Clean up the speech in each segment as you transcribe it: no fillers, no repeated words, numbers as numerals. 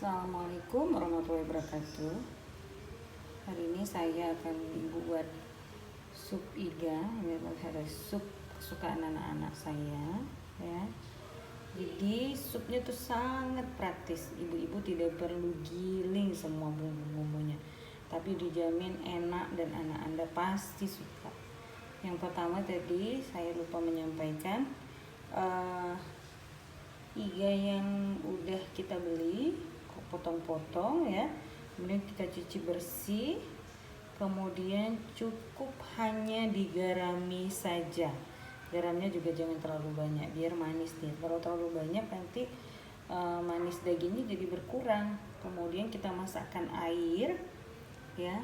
Assalamualaikum warahmatullahi wabarakatuh. Hari ini saya akan buat sup iga, ya, ada sup kesukaan anak-anak saya, ya. Jadi supnya tuh sangat praktis. Ibu-ibu tidak perlu giling semua bumbu-bumbunya, tapi dijamin enak dan anak Anda pasti suka. Yang pertama tadi saya lupa menyampaikan, iga yang udah kita beli potong-potong, ya, kemudian kita cuci bersih, kemudian cukup hanya digarami saja. Garamnya juga jangan terlalu banyak biar manis nih. Kalau terlalu banyak nanti manis dagingnya jadi berkurang. Kemudian kita masukkan air, ya,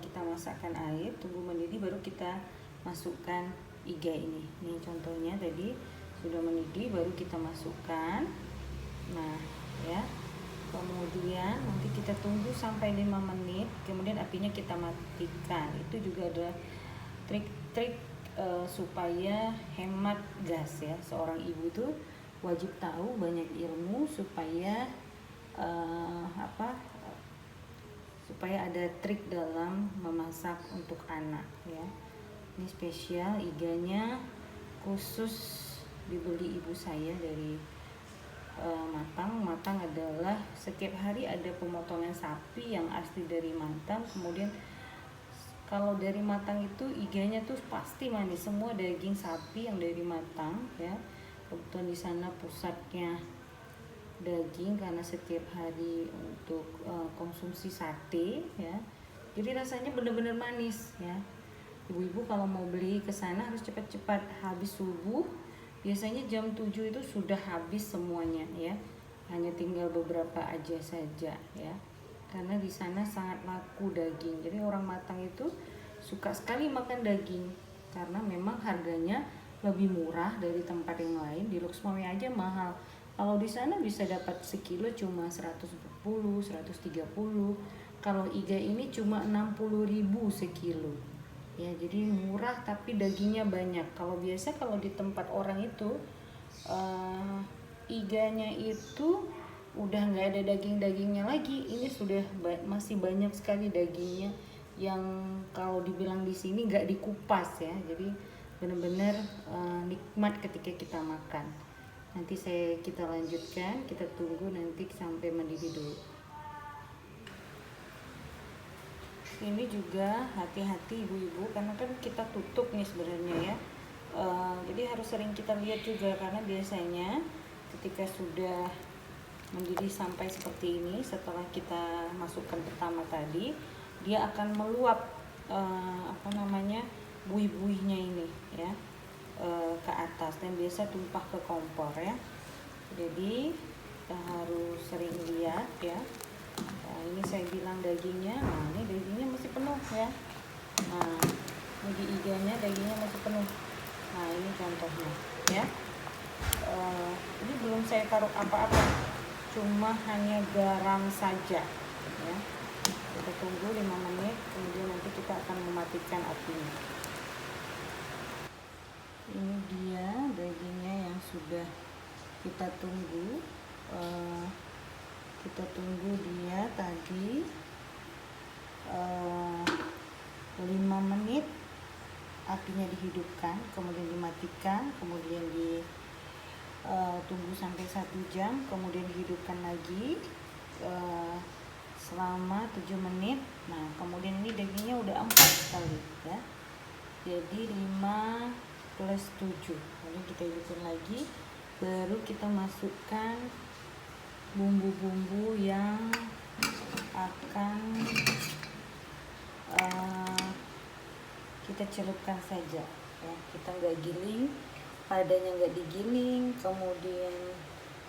kita masukkan air, tunggu mendidih, baru kita masukkan iga ini. Nih contohnya tadi sudah mendidih, baru kita masukkan. Nah, ya, kemudian nanti kita tunggu sampai 5 menit, kemudian apinya kita matikan. Itu juga ada trik-trik supaya hemat gas, ya. Seorang ibu tuh wajib tahu banyak ilmu supaya supaya ada trik dalam memasak untuk anak, ya. Ini spesial iganya, khusus dibeli ibu saya dari Matang adalah setiap hari ada pemotongan sapi yang asli dari Matang. Kemudian kalau dari Matang itu iganya tuh pasti manis, semua daging sapi yang dari Matang, ya. Kebetulan di sana pusatnya daging karena setiap hari untuk konsumsi sate, ya. Jadi rasanya benar-benar manis, ya. Ibu-ibu kalau mau beli ke sana harus cepat-cepat, habis subuh. Biasanya jam 7 itu sudah habis semuanya, ya. Hanya tinggal beberapa aja saja, ya. Karena di sana sangat laku daging. Jadi orang Matang itu suka sekali makan daging karena memang harganya lebih murah dari tempat yang lain. Di Luxmawe aja mahal. Kalau di sana bisa dapat sekilo cuma 140, 130. Kalau iga ini cuma 60.000 sekilo. Ya, jadi murah tapi dagingnya banyak. Kalau di tempat orang itu iganya itu udah nggak ada dagingnya lagi. Ini sudah masih banyak sekali dagingnya yang kalau dibilang di sini nggak dikupas, ya. Jadi benar-benar nikmat ketika kita makan. Nanti kita lanjutkan, kita tunggu nanti sampai mendidih dulu. Ini juga hati-hati ibu-ibu karena kan kita tutup nih sebenarnya, ya. Jadi harus sering kita lihat juga karena biasanya ketika sudah mendidih sampai seperti ini, setelah kita masukkan pertama tadi, dia akan meluap buih-buihnya ini, ya, ke atas dan biasa tumpah ke kompor, ya. Jadi kita harus sering lihat, ya. Nah, ini saya bilang dagingnya, nah ini dagingnya masih penuh, ya. Nah, ini di iganya dagingnya masih penuh. Nah, ini contohnya, ya. Ini belum saya taruh apa-apa, cuma hanya garam saja, ya. Kita tunggu 5 menit, kemudian nanti kita akan mematikan apinya. Ini dia dagingnya yang sudah kita tunggu. Kita tunggu dia tadi 5 menit, apinya dihidupkan, kemudian dimatikan, kemudian tunggu sampai 1 jam, kemudian dihidupkan lagi selama 7 menit. Nah, kemudian ini dagingnya udah 4 kali, ya. Jadi 5 plus 7. Kemudian kita hidupkan lagi, baru kita masukkan bumbu-bumbu yang akan kita celupkan saja, ya. Kita nggak giling, padanya nggak digiling. Kemudian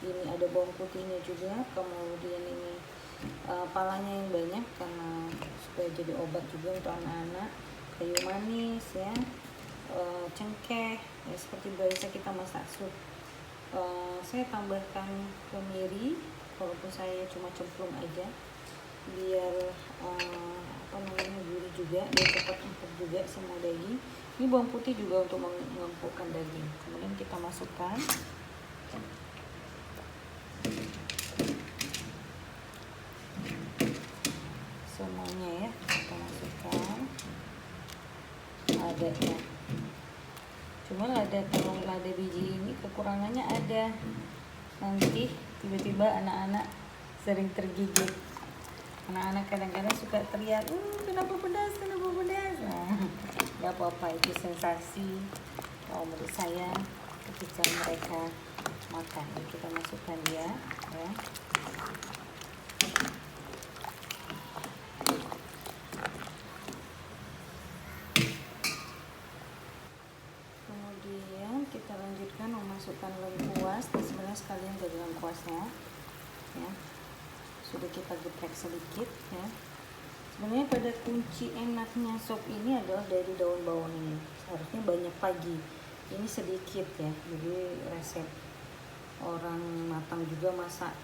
ini ada bawang putihnya juga, kemudian ini palanya yang banyak karena supaya jadi obat juga untuk anak-anak. Kayu manis, ya, cengkeh, ya, seperti biasa kita masak sup. Saya tambahkan kemiri, walaupun saya cuma cemplung aja biar gurih juga, biar cepat empuk juga semua daging. Ini bawang putih juga untuk mengempukkan daging. Kemudian kita masukkan semuanya ya, kita masukkan ladanya. Cuma kalau lada biji ini kekurangannya ada, nanti tiba-tiba anak-anak sering tergigit. Anak-anak kadang-kadang suka teriak, kenapa pedas, kenapa pedas. Nah, nggak apa-apa, itu sensasi kalau menurut saya ketika mereka makan. Kita masukkan dia ya. Kita lanjutkan memasukkan lengkuas, dan sebenarnya sekalian dari lengkuasnya ya, sudah kita geprek sedikit ya. Sebenarnya pada kunci enaknya sop ini adalah dari daun bawang ini, seharusnya banyak pagi, ini sedikit ya. Jadi resep orang matang juga masak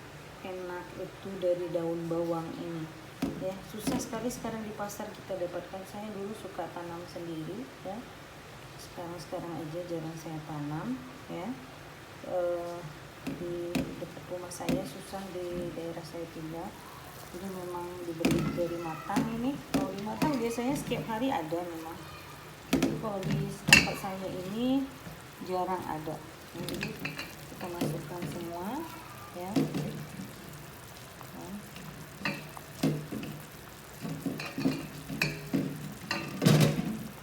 enak itu dari daun bawang ini ya. Susah sekali sekarang di pasar kita dapatkan. Saya dulu suka tanam sendiri ya, sekarang aja jarang saya tanam ya. Di dekat rumah saya susah, di daerah saya tinggal, jadi memang dibeli dari matang ini. Kalau di matang biasanya setiap hari ada memang, tapi kalau di tempat saya ini jarang ada. Jadi kita masukkan semua ya.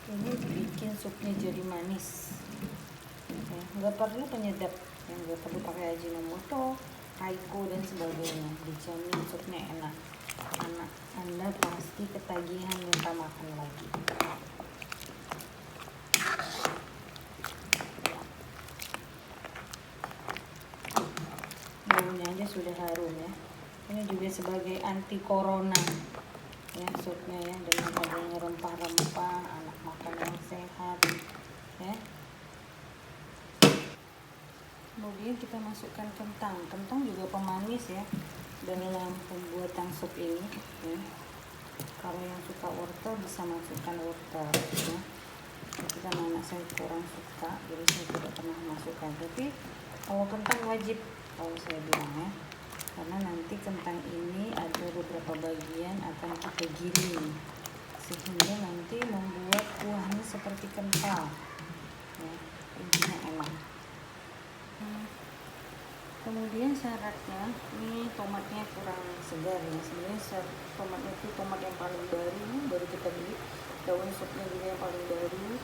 Ini bikin supnya jadi manis ya. Nggak perlu penyedap, yang nggak perlu pakai Ajinomoto, Raiko dan sebagainya, dijamin supnya enak. Anak Anda pasti ketagihan minta makan lagi. Baunya aja sudah harum ya. Ini juga sebagai anti corona ya supnya ya, dengan adanya rempah-rempah, anak makan yang sehat ya. Kemudian kita masukkan kentang juga pemanis ya dalam pembuatan sup ini ya. Kalau yang suka wortel bisa masukkan wortel ya. Tapi karena anak saya kurang suka, jadi saya tidak pernah masukkan. Tapi kalau kentang wajib kalau saya bilang ya, karena nanti kentang ini ada beberapa bagian akan kita giling sehingga nanti membuat kuahnya seperti kental ya, intinya enak. Kemudian syaratnya, ini tomatnya kurang segar ya. Sebenarnya tomatnya itu tomat yang paling baru kita beli. Daun supnya juga yang paling baru.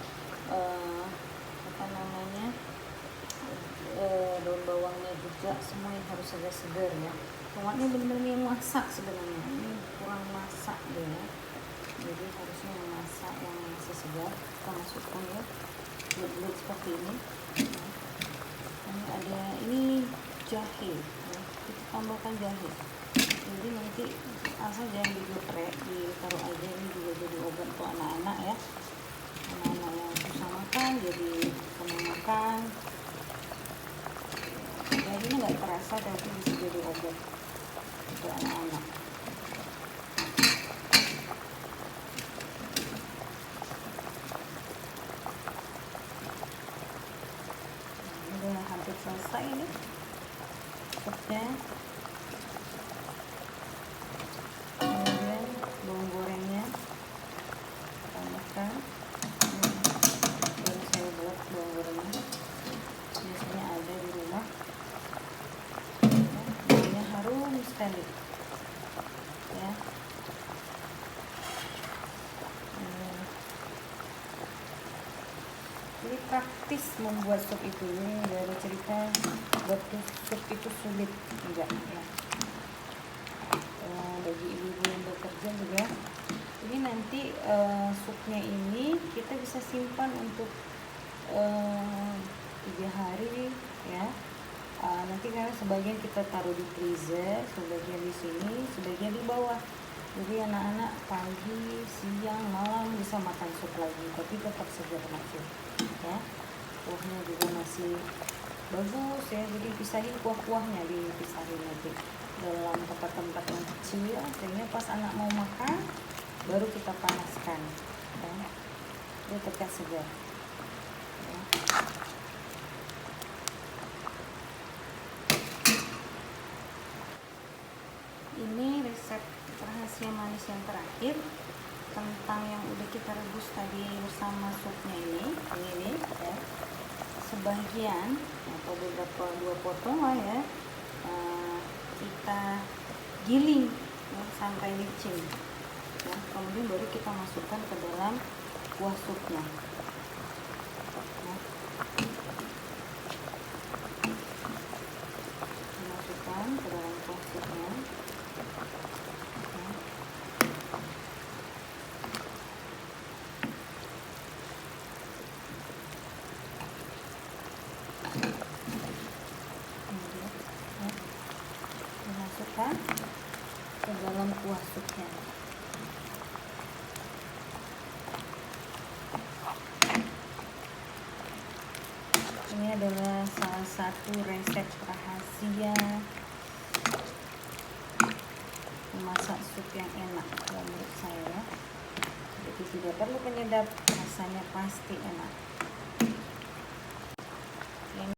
Daun bawangnya juga semua yang harus segar-segar ya. Tomatnya benar-benar yang masak sebenarnya, ini kurang masak ya. Jadi harusnya yang masak, yang masih segar. Kita masukkan ya, bulat-bulat seperti ini. Ini jahe ya. Kita tambahkan jahe, jadi nanti asal jangan digeprek, ditaruh aja. Ini juga jadi obat untuk anak-anak ya, anak-anak yang susah makan jadi senang makan. Jahenya nggak terasa tapi bisa jadi obat untuk anak-anak. Udah hampir selesai ini supnya. Kemudian bawang gorengnya tambahkan. Baru saya buat bawang gorengnya, biasanya ada di rumah. Baunya harum sekali ya. Jadi praktis membuat sup itu. Ini dari cerita buat sup itu sulit enggak ya. Bagi ibu-ibu yang bekerja juga, ini nanti supnya ini kita bisa simpan untuk 3 hari ya. Nanti karena sebagian kita taruh di freezer, sebagian di sini, sebagian di bawah. Jadi anak-anak pagi, siang, malam bisa makan sup lagi, tapi tetap segar masuk ya. Kuahnya juga masih bagus ya. Jadi pisahin kuah-kuahnya, dipisahin nanti dalam tempat-tempat yang kecil, sehingga pas anak mau makan baru kita panaskan ya. Dia tetap segar ya. Ini resep rahasia rahasia manis yang terakhir, kentang yang udah kita rebus tadi bersama supnya ini ya, sebagian atau beberapa 2 potong lah ya, kita giling ya, sampai licin ya. Kemudian baru kita masukkan ke dalam kuah supnya ya. Masukkan ke dalam kuah supnya ya. Dimasukkan ke dalam kuah supnya. Ini adalah salah satu resep rahasia memasak sup yang enak kalau menurut saya. Jadi tidak perlu penyedap, rasanya pasti enak.